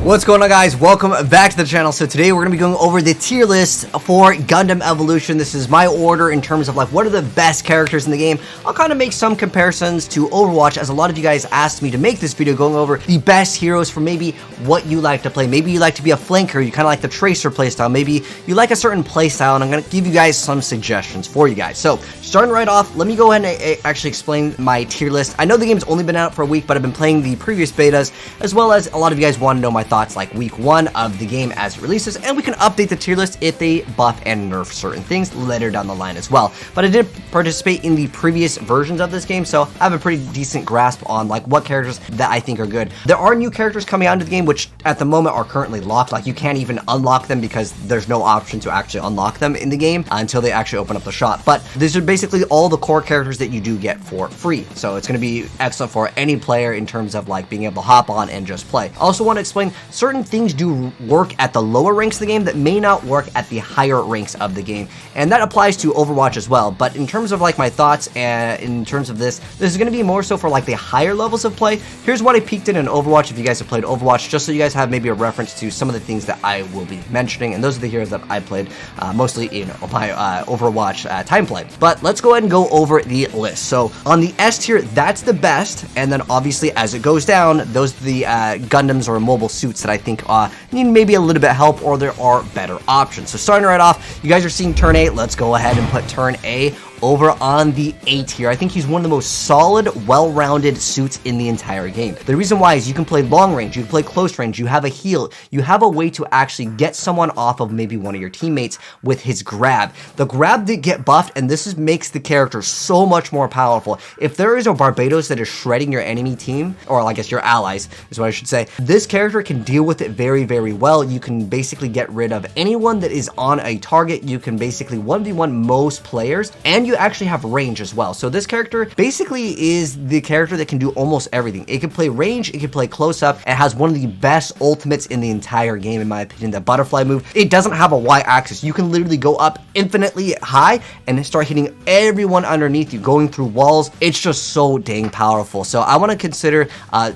What's going on, guys? Welcome back to the channel. So today we're going to be going over the tier list for Gundam Evolution. This is my order in terms of like what are the best characters in the game. I'll kind of make some comparisons to Overwatch, as a lot of you guys asked me to make this video going over the best heroes for maybe what you like to play. Maybe you like to be a flanker, you kind of like the Tracer playstyle, maybe you like a certain playstyle, and I'm going to give you guys some suggestions for you guys. So starting right off, let me go ahead and actually explain my tier list. I know the game's only been out for a week, but I've been playing the previous betas, as well as a lot of you guys want to know my thoughts like week 1 of the game as it releases, and we can update the tier list if they buff and nerf certain things later down the line as well. But I did participate in the previous versions of this game, so I have a pretty decent grasp on like what characters that I think are good. There are new characters coming out into the game which at the moment are currently locked. Like you can't even unlock them because there's no option to actually unlock them in the game until they actually open up the shop. But these are basically all the core characters that you do get for free, so it's going to be excellent for any player in terms of like being able to hop on and just play. I also want to explain certain things do work at the lower ranks of the game that may not work at the higher ranks of the game, and that applies to Overwatch as well. But in terms of like my thoughts and in terms of this is going to be more so for like the higher levels of play. Here's what I peeked in Overwatch if you guys have played Overwatch, just so you guys have maybe a reference to some of the things that I will be mentioning, and those are the heroes that I played mostly in my Overwatch time play. But let's go ahead and go over the list. So on the S tier, that's the best, and then obviously as it goes down, those are the Gundams or mobile suits that I think need maybe a little bit of help, or there are better options. So starting right off, you guys are seeing Turn A. Let's go ahead and put Turn A over on the A tier. I think he's one of the most solid, well-rounded suits in the entire game. The reason why is you can play long range, you can play close range, you have a heal, you have a way to actually get someone off of maybe one of your teammates with his grab. The grab did get buffed, and this makes the character so much more powerful. If there is a Barbados that is shredding your enemy team, or I guess your allies is what I should say, this character can deal with it very, very well. You can basically get rid of anyone that is on a target. You can basically 1v1 most players, and you actually have range as well. So this character basically is the character that can do almost everything. It can play range, it can play close up, it has one of the best ultimates in the entire game in my opinion, the butterfly move. It doesn't have a Y axis. You can literally go up infinitely high and start hitting everyone underneath you, going through walls. It's just so dang powerful. So I want to consider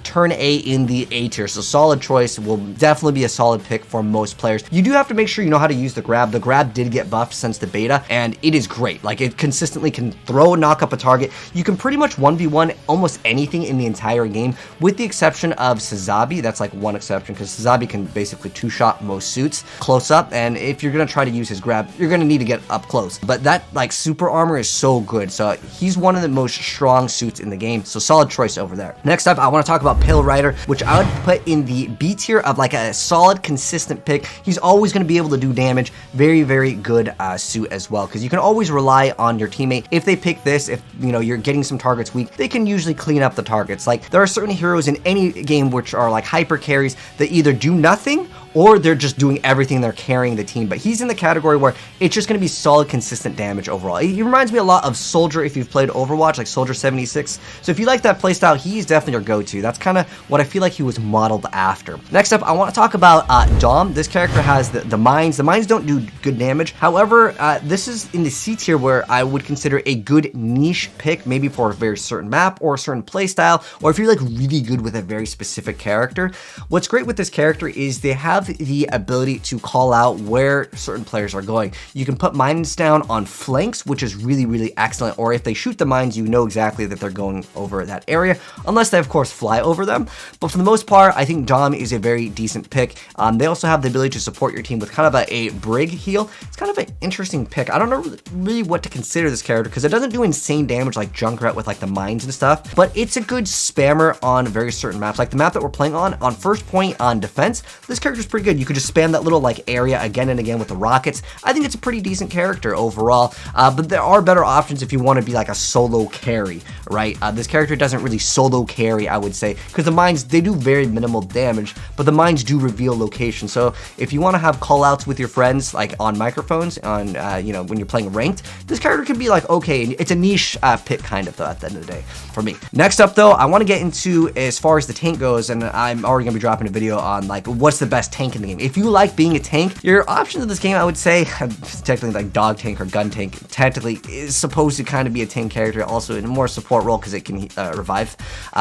Turn A in the A tier. So solid choice, will definitely be a solid pick for most players. You do have to make sure you know how to use the grab. The grab did get buffed since the beta, and it is great. Like it consistently can throw and knock up a target. You can pretty much 1v1 almost anything in the entire game, with the exception of Sazabi. That's like one exception, because Sazabi can basically two-shot most suits close up, and if you're gonna try to use his grab, you're gonna need to get up close. But that like super armor is so good, so he's one of the most strong suits in the game, so solid choice over there. Next up, I want to talk about Pill Rider, which I would put in the B tier of like a solid, consistent pick. He's always going to be able to do damage. Very, very good suit as well, because you can always rely on your teammate. If they pick this, if you know you're getting some targets weak, they can usually clean up the targets. Like there are certain heroes in any game which are like hyper carries that either do nothing or they're just doing everything, they're carrying the team. But he's in the category where it's just going to be solid, consistent damage overall. He reminds me a lot of Soldier if you've played Overwatch, like Soldier 76. So if you like that playstyle, he's definitely your go-to. That's kind of what I feel like he was modeled after. Next up, I want to talk about Dom. This character has the mines. The mines don't do good damage. However, this is in the C tier where I would consider a good niche pick, maybe for a very certain map or a certain playstyle, or if you're like really good with a very specific character. What's great with this character is they have the ability to call out where certain players are going. You can put mines down on flanks, which is really, really excellent, or if they shoot the mines, you know exactly that they're going over that area, unless they of course fly over them. But for the most part, I think Dom is a very decent pick. They also have the ability to support your team with kind of a brig heal. It's kind of an interesting pick. I don't know really what to consider this character, because it doesn't do insane damage like Junkrat with like the mines and stuff, but it's a good spammer on very certain maps. Like the map that we're playing on first point on defense, this character's pretty good. You could just spam that little like area again and again with the rockets. I think it's a pretty decent character overall, but there are better options if you want to be like a solo carry, right? This character doesn't really solo carry, I would say, because the mines, they do very minimal damage, but the mines do reveal location. So if you want to have call outs with your friends, like on microphones, on you know, when you're playing ranked, this character could be like okay. It's a niche pick kind of though at the end of the day for me. Next up though, I want to get into as far as the tank goes, and I'm already gonna be dropping a video on like what's the best tank tank in the game. If you like being a tank, your options in this game, I would say, technically like dog tank or gun tank, technically is supposed to kind of be a tank character, also in a more support role because it can revive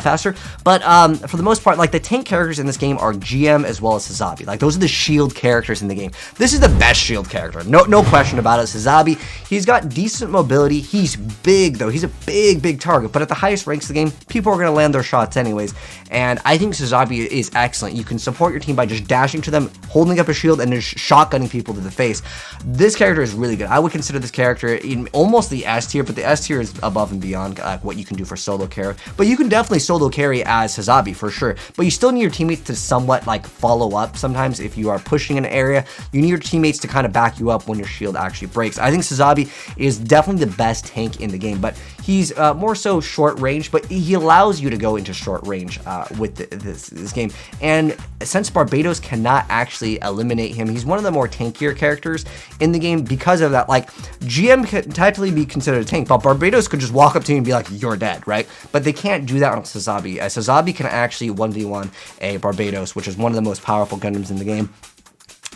faster. But for the most part, like the tank characters in this game are GM as well as Sazabi. Like those are the shield characters in the game. This is the best shield character, no question about it. Sazabi, he's got decent mobility. He's big though. He's a big target. But at the highest ranks of the game, people are going to land their shots anyways. And I think Sazabi is excellent. You can support your team by just dashing to them, holding up a shield, and just shotgunning people to the face. This character is really good. I would consider this character in almost the S tier, but the S tier is above and beyond what you can do for solo carry. But you can definitely solo carry as Sazabi for sure. But you still need your teammates to somewhat like follow up sometimes. If you are pushing an area, you need your teammates to kind of back you up when your shield actually breaks. I think Sazabi is definitely the best tank in the game, but he's more so short range, but he allows you to go into short range with this game. And since Barbados cannot actually eliminate him, he's one of the more tankier characters in the game because of that. Like GM could technically be considered a tank, but Barbados could just walk up to you and be like, you're dead, right? But they can't do that on Sazabi. Sazabi can actually 1v1 a Barbados, which is one of the most powerful Gundams in the game.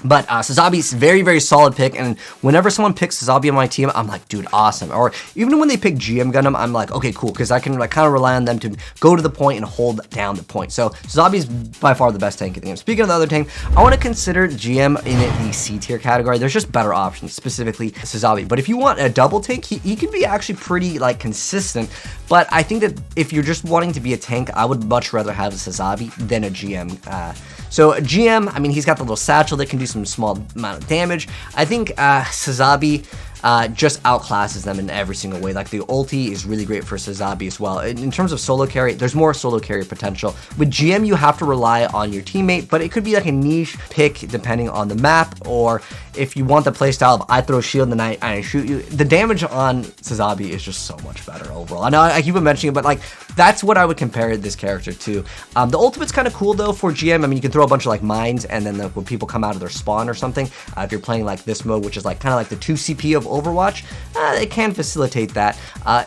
But Sazabi's very solid pick, and whenever someone picks Sazabi on my team, I'm like, dude, awesome. Or even when they pick GM Gundam, I'm like, okay, cool, because I can like kind of rely on them to go to the point and hold down the point. So Sazabi's by far the best tank in the game. Speaking of the other tank, I want to consider GM in the C tier category. There's just better options, specifically Sazabi. But if you want a double tank, he can be actually pretty like consistent. But I think that if you're just wanting to be a tank, I would much rather have a Sazabi than a GM. So a GM, I mean, he's got the little satchel that can do some small amount of damage. I think Sazabi just outclasses them in every single way. Like the ulti is really great for Sazabi as well. In terms of solo carry, there's more solo carry potential. With GM, you have to rely on your teammate, but it could be like a niche pick depending on the map, or if you want the playstyle of I throw shield and I shoot you. The damage on Sazabi is just so much better overall. I know I keep on mentioning it, but like that's what I would compare this character to. The ultimate's kind of cool though for GM. I mean, you can throw a bunch of like mines, and then when people come out of their spawn or something, if you're playing like this mode, which is like kind of like the 2 CP of Overwatch, it can facilitate that.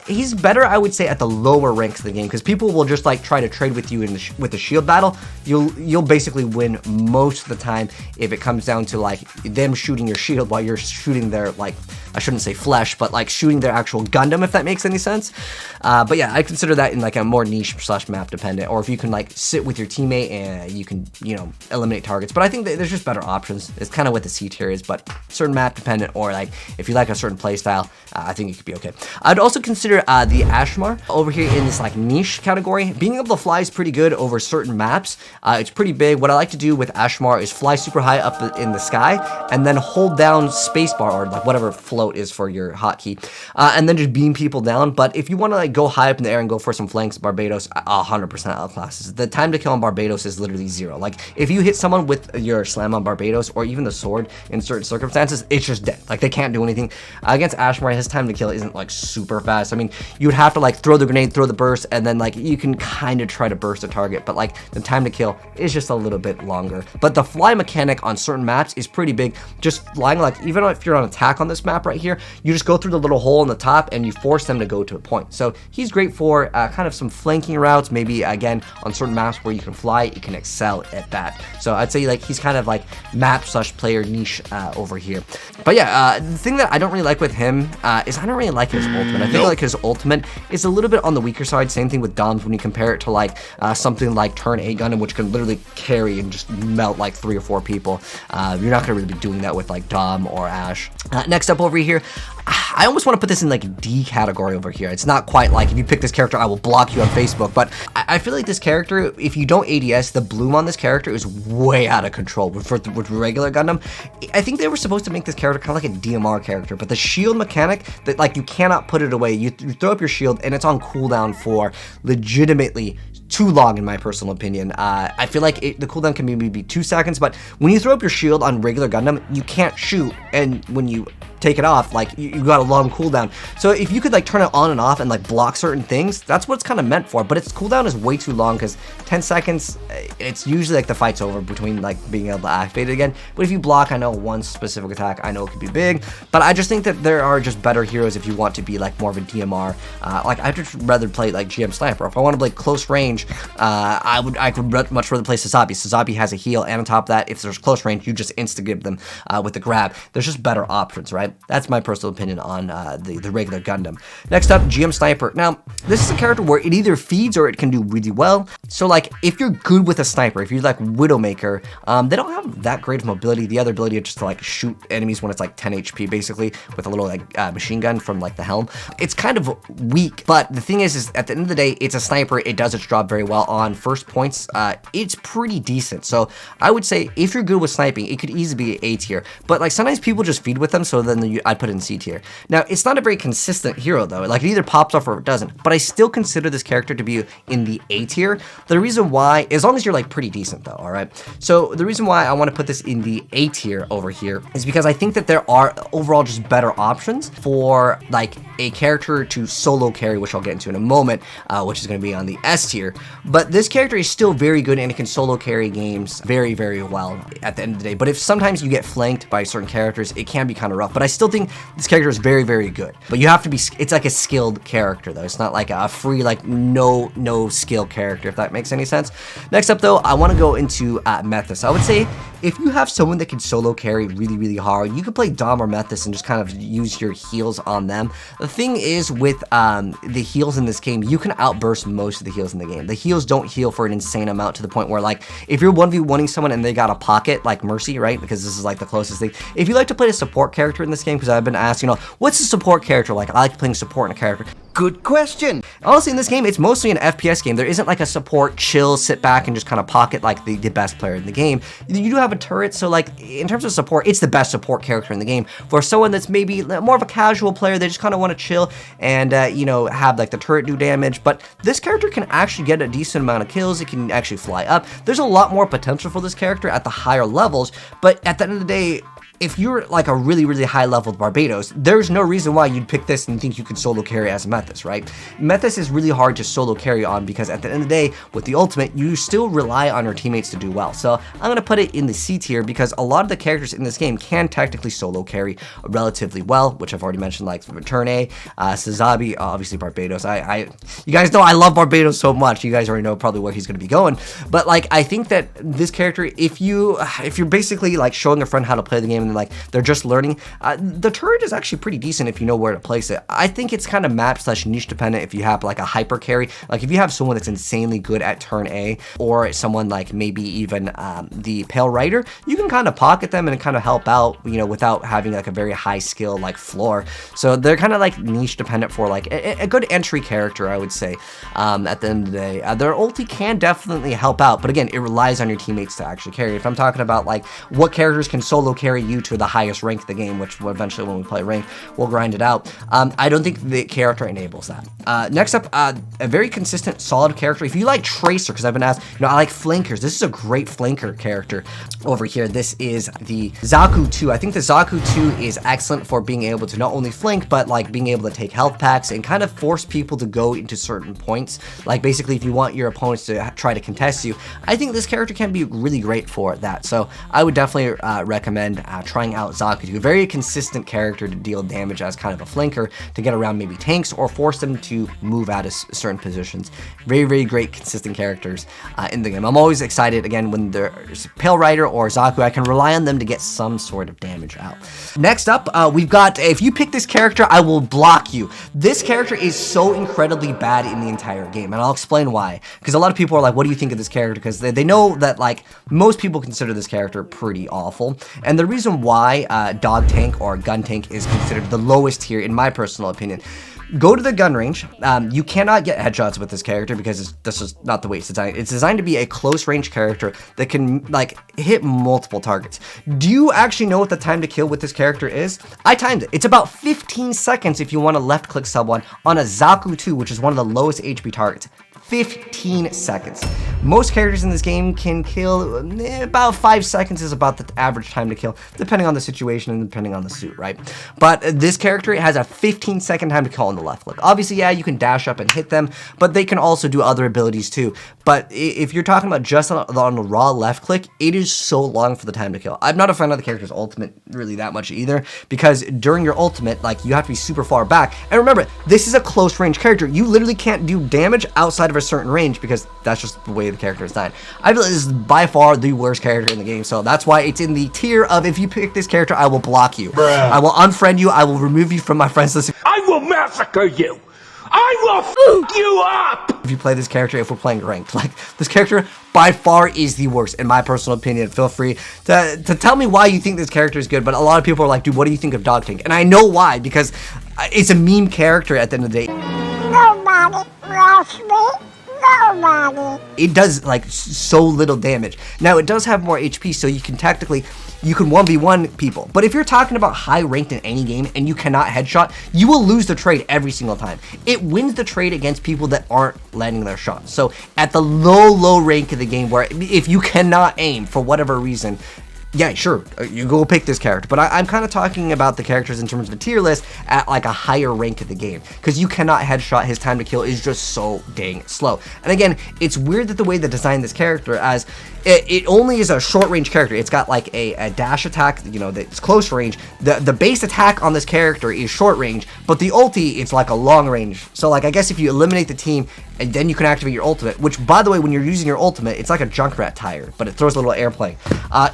He's better, I would say, at the lower ranks of the game, because people will just like try to trade with you with the shield battle. You'll basically win most of the time if it comes down to like them shooting your shield while you're shooting their, like, I shouldn't say flesh, but like shooting their actual Gundam, if that makes any sense. But yeah, I consider that in like a more niche / map dependent, or if you can like sit with your teammate and you can, you know, eliminate targets. But I think that there's just better options. It's kind of what the C tier is, but certain map dependent, or like if you like a certain play style, I think it could be okay. I'd also consider the Ashmar over here in this like niche category. Being able to fly is pretty good over certain maps. It's pretty big. What I like to do with Ashmar is fly super high up in the sky and then hold down spacebar, or like whatever float is for your hotkey, and then just beam people down. But if you want to like go high up in the air and go for some flanks, Barbados 100% outclasses. The time to kill on Barbados is literally 0. Like if you hit someone with your slam on Barbados or even the sword in certain circumstances, it's just dead. Like they can't do anything. Against Ashmar, his time to kill isn't like super fast. I mean, you would have to like throw the grenade, throw the burst, and then like you can kind of try to burst a target, but like the time to kill is just a little bit longer. But the fly mechanic on certain maps is pretty big. Just flying, like even if you're on attack on this map right here, you just go through the little hole in the top and you force them to go to a point. So he's great for kind of some flanking routes. Maybe again on certain maps where you can fly, you can excel at that. So I'd say like he's kind of like map / player niche over here. But yeah, the thing that I don't really like with him is I don't really like his ultimate. I think like his ultimate is a little bit on the weaker side. Same thing with Dom's when you compare it to like something like Turn 8 Gundam, which can literally carry and just melt like 3 or 4 people. You're not gonna really be doing that with like Dom or Ash. Next up over here, I almost want to put this in like a D category over here. It's not quite like if you pick this character, I will block you on Facebook, but I feel like this character, if you don't ADS, the bloom on this character is way out of control with regular Gundam. I think they were supposed to make this character kind of like a DMR character, but the shield mechanic, that like you cannot put it away. You throw up your shield and it's on cooldown for legitimately too long, in my personal opinion. I feel like the cooldown can maybe be 2 seconds, but when you throw up your shield on regular Gundam, you can't shoot, and when you take it off, like you got a long cooldown. So if you could like turn it on and off and like block certain things, that's what it's kind of meant for. But its cooldown is way too long because 10 seconds, it's usually like the fight's over between like being able to activate it again. But if you block, I know one specific attack, I know it could be big, but I just think that there are just better heroes if you want to be like more of a DMR. Like I'd just rather play like GM Sniper. If I want to play close range, I could much rather play Sazabi. Sazabi has a heal, and on top of that, if there's close range, you just insta give them with the grab. There's just better options, right? That's my personal opinion on the regular Gundam. Next up, GM Sniper. Now, this is a character where it either feeds or it can do really well. So like if you're good with a sniper, if you're like Widowmaker, they don't have that great of mobility. The other ability is just to like shoot enemies when it's like 10 HP basically with a little like machine gun from like the helm. It's kind of weak, but the thing is at the end of the day, it's a sniper. It does its job very well on first points. It's pretty decent. So I would say if you're good with sniping, it could easily be A tier, but like sometimes people just feed with them. So then I'd put it in C tier. Now it's not a very consistent hero though. Like it either pops off or it doesn't, but I still consider this character to be in the A tier. The reason why, as long as you're like pretty decent though, all right? So the reason why I want to put this in the A tier over here is because I think that there are overall just better options for like a character to solo carry, which I'll get into in a moment, which is going to be on the S tier. But this character is still very good and it can solo carry games very, very well at the end of the day. But if sometimes you get flanked by certain characters, it can be kind of rough. But I still think this character is very, very good. But you have to be, it's like a skilled character though. It's not like a free, like no skill character, if that makes any sense. Next up though, I want to go into Methus. I would say if you have someone that can solo carry really, really hard, you can play Dom or Methus and just kind of use your heals on them. The thing is with the heals in this game, you can outburst most of the heals in the game. The heals don't heal for an insane amount to the point where like if you're 1v1ing someone and they got a pocket like Mercy, right? Because this is like the closest thing. If you like to play a support character in this game, because I've been asked, you know, what's a support character like? I like playing support in a character. Good question. Honestly, in this game, it's mostly an FPS game. There isn't like a support, chill, sit back, and just kind of pocket like the best player in the game. You do have a turret, so like in terms of support, it's the best support character in the game. For someone that's maybe more of a casual player, they just kind of want to chill and, you know, have like the turret do damage. But this character can actually get a decent amount of kills. It can actually fly up. There's a lot more potential for this character at the higher levels, but at the end of the day, if you're like a really, really high leveled Barbados, there's no reason why you'd pick this and think you could solo carry as Methus, right? Methus is really hard to solo carry on because at the end of the day, with the ultimate, you still rely on your teammates to do well. So I'm going to put it in the C tier because a lot of the characters in this game can technically solo carry relatively well, which I've already mentioned, like Return A, Sazabi, obviously Barbados. You guys know I love Barbados so much. You guys already know probably where he's going to be going. But like, I think that this character, if you're basically like showing a friend how to play the game and like they're just learning, the turret is actually pretty decent if you know where to place it. I think it's kind of map / niche dependent if you have like a hyper carry. Like if you have someone that's insanely good at turn A, or someone like maybe even the Pale Rider, you can kind of pocket them and kind of help out, you know, without having like a very high skill like floor. So they're kind of like niche dependent for like a good entry character, I would say. At the end of the day, their ulti can definitely help out, but again, it relies on your teammates to actually carry. If I'm talking about like what characters can solo carry you to the highest rank of the game, which eventually when we play rank, we'll grind it out. I don't think the character enables that. Next up, a very consistent, solid character. If you like Tracer, because I've been asked, you know, I like flankers. This is a great flanker character over here. This is the Zaku 2. I think the Zaku 2 is excellent for being able to not only flank, but like being able to take health packs and kind of force people to go into certain points. Like basically, if you want your opponents to try to contest you, I think this character can be really great for that. So I would definitely recommend trying out Zaku 2. A very consistent character to deal damage as kind of a flanker to get around maybe tanks or force them to move out of certain positions. Very, very great consistent characters in the game. I'm always excited again when there's Pale Rider or Zaku. I can rely on them to get some sort of damage out. Next up, we've got, if you pick this character, I will block you. This character is so incredibly bad in the entire game, and I'll explain why. Because a lot of people are like, what do you think of this character? Because they know that like most people consider this character pretty awful. And the reason why Dog Tank or Gun Tank is considered the lowest tier, in my personal opinion. Go to the gun range. You cannot get headshots with this character because this is not the way it's designed. It's designed to be a close range character that can like hit multiple targets. Do you actually know what the time to kill with this character is? I timed it. It's about 15 seconds if you want to left click someone on a Zaku 2, which is one of the lowest HP targets. 15 seconds. Most characters in this game can kill about 5 seconds is about the average time to kill, depending on the situation and depending on the suit, right? But this character has a 15-second time to kill on the left click. Obviously, yeah, you can dash up and hit them, but they can also do other abilities too. But if you're talking about just on the raw left click, it is so long for the time to kill. I'm not a fan of the character's ultimate really that much either, because during your ultimate, like, you have to be super far back. And remember, this is a close range character. You literally can't do damage outside of a certain range because that's just the way the character is designed. I feel like this is by far the worst character in the game, so that's why it's in the tier of if you pick this character, I will block you. Bruh. I will unfriend you. I will remove you from my friends list. I will massacre you. I will f*** you up! If you play this character, if we're playing ranked, like, this character by far is the worst, in my personal opinion. Feel free to tell me why you think this character is good, but a lot of people are like, dude, what do you think of Dog Tank? And I know why, because it's a meme character at the end of the day. Nobody loves me. Nobody. It does, like, so little damage. Now, it does have more HP, so you can technically... You can 1v1 people, but if you're talking about high ranked in any game and you cannot headshot, you will lose the trade every single time. It wins the trade against people that aren't landing their shots. So at the low rank of the game, where if you cannot aim for whatever reason, yeah, sure, you go pick this character. But I'm kind of talking about the characters in terms of a tier list at like a higher rank of the game, because you cannot headshot. His time to kill is just so dang slow. And again, it's weird that the way they designed this character, as it only is a short range character. It's got like a dash attack, you know, that's close range. The base attack on this character is short range, but the ulti, it's like a long range. So like, I guess if you eliminate the team, and then you can activate your ultimate, which, by the way, when you're using your ultimate, it's like a Junkrat tire, but it throws a little airplane.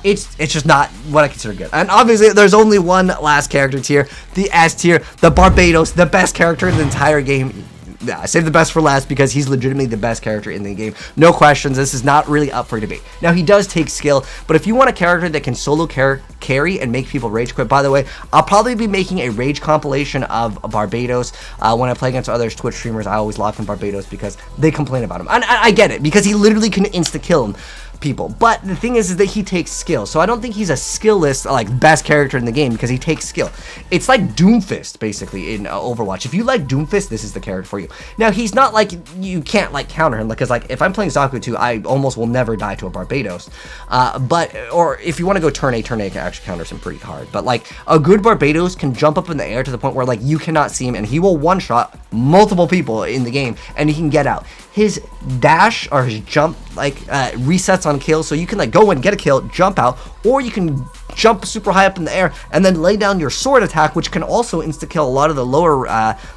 It's just not what I consider good. And obviously, there's only one last character tier, the S tier, the Barbados, the best character in the entire game. Yeah, I saved the best for last because he's legitimately the best character in the game. No questions. This is not really up for debate. Now, he does take skill, but if you want a character that can solo carry and make people rage quit, by the way, I'll probably be making a rage compilation of Barbados. When I play against other Twitch streamers, I always lock in Barbados because they complain about him. And I get it, because he literally can insta-kill him. People, but the thing is that he takes skill, so I don't think he's a skillless, like, best character in the game, because he takes skill. It's like Doomfist basically in Overwatch. If you like Doomfist, this is the character for you. Now, he's not like, you can't like counter him, because like if I'm playing Zaku 2, I almost will never die to a Barbados. Or if you want to go turn A actually counters him pretty hard. But like a good Barbados can jump up in the air to the point where like you cannot see him, and he will one shot multiple people in the game, and he can get out. His dash or his jump like resets on kill, so you can like go in, get a kill, jump out, or you can jump super high up in the air and then lay down your sword attack, which can also insta kill a lot of the lower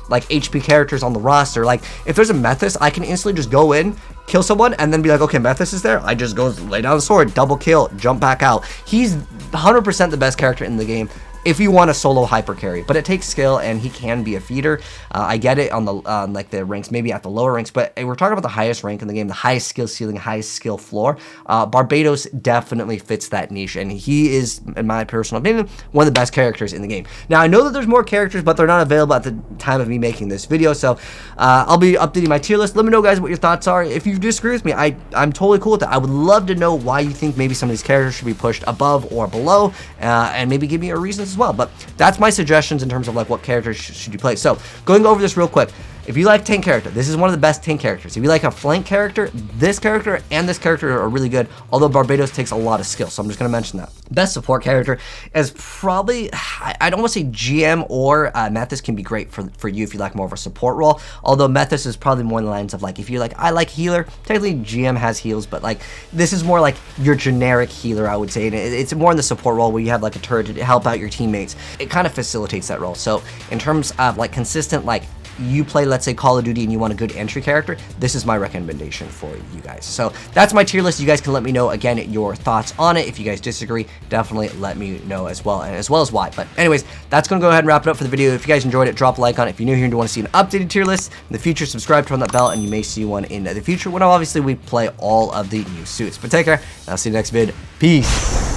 like HP characters on the roster. Like if there's a Methus, I can instantly just go in, kill someone, and then be like, okay, Methus is there, I just go lay down the sword, double kill, jump back out. He's 100% the best character in the game if you want a solo hyper carry, but it takes skill, and he can be a feeder. I get it on the like the ranks, maybe at the lower ranks, but we're talking about the highest rank in the game, the highest skill ceiling, highest skill floor. Barbados definitely fits that niche, and he is, in my personal opinion, one of the best characters in the game. Now, I know that there's more characters, but they're not available at the time of me making this video, so I'll be updating my tier list. Let me know, guys, what your thoughts are. If you disagree with me, I'm totally cool with that. I would love to know why you think maybe some of these characters should be pushed above or below, and maybe give me a reason as well. But that's my suggestions in terms of like what characters should you play. So going over this real quick, if you like tank character, this is one of the best tank characters. If you like a flank character, this character and this character are really good, although Barbados takes a lot of skill, so I'm just going to mention that. Best support character is probably, I don't want to say GM or Methus can be great for you if you like more of a support role, although Methus is probably more in the lines of like, if you're like, I like healer, technically GM has heals, but like, this is more like your generic healer, I would say, and it's more in the support role where you have like a turret to help out your teammates. It kind of facilitates that role. So in terms of like consistent, like, you play, let's say, Call of Duty and you want a good entry character, this is my recommendation for you guys. So that's my tier list. You guys can let me know, again, your thoughts on it. If you guys disagree, definitely let me know as well, and as well as why. But anyways, that's going to go ahead and wrap it up for the video. If you guys enjoyed it, drop a like on it. If you're new here and you want to see an updated tier list in the future, subscribe, turn that bell, and you may see one in the future when obviously we play all of the new suits. But take care, and I'll see you next vid. Peace.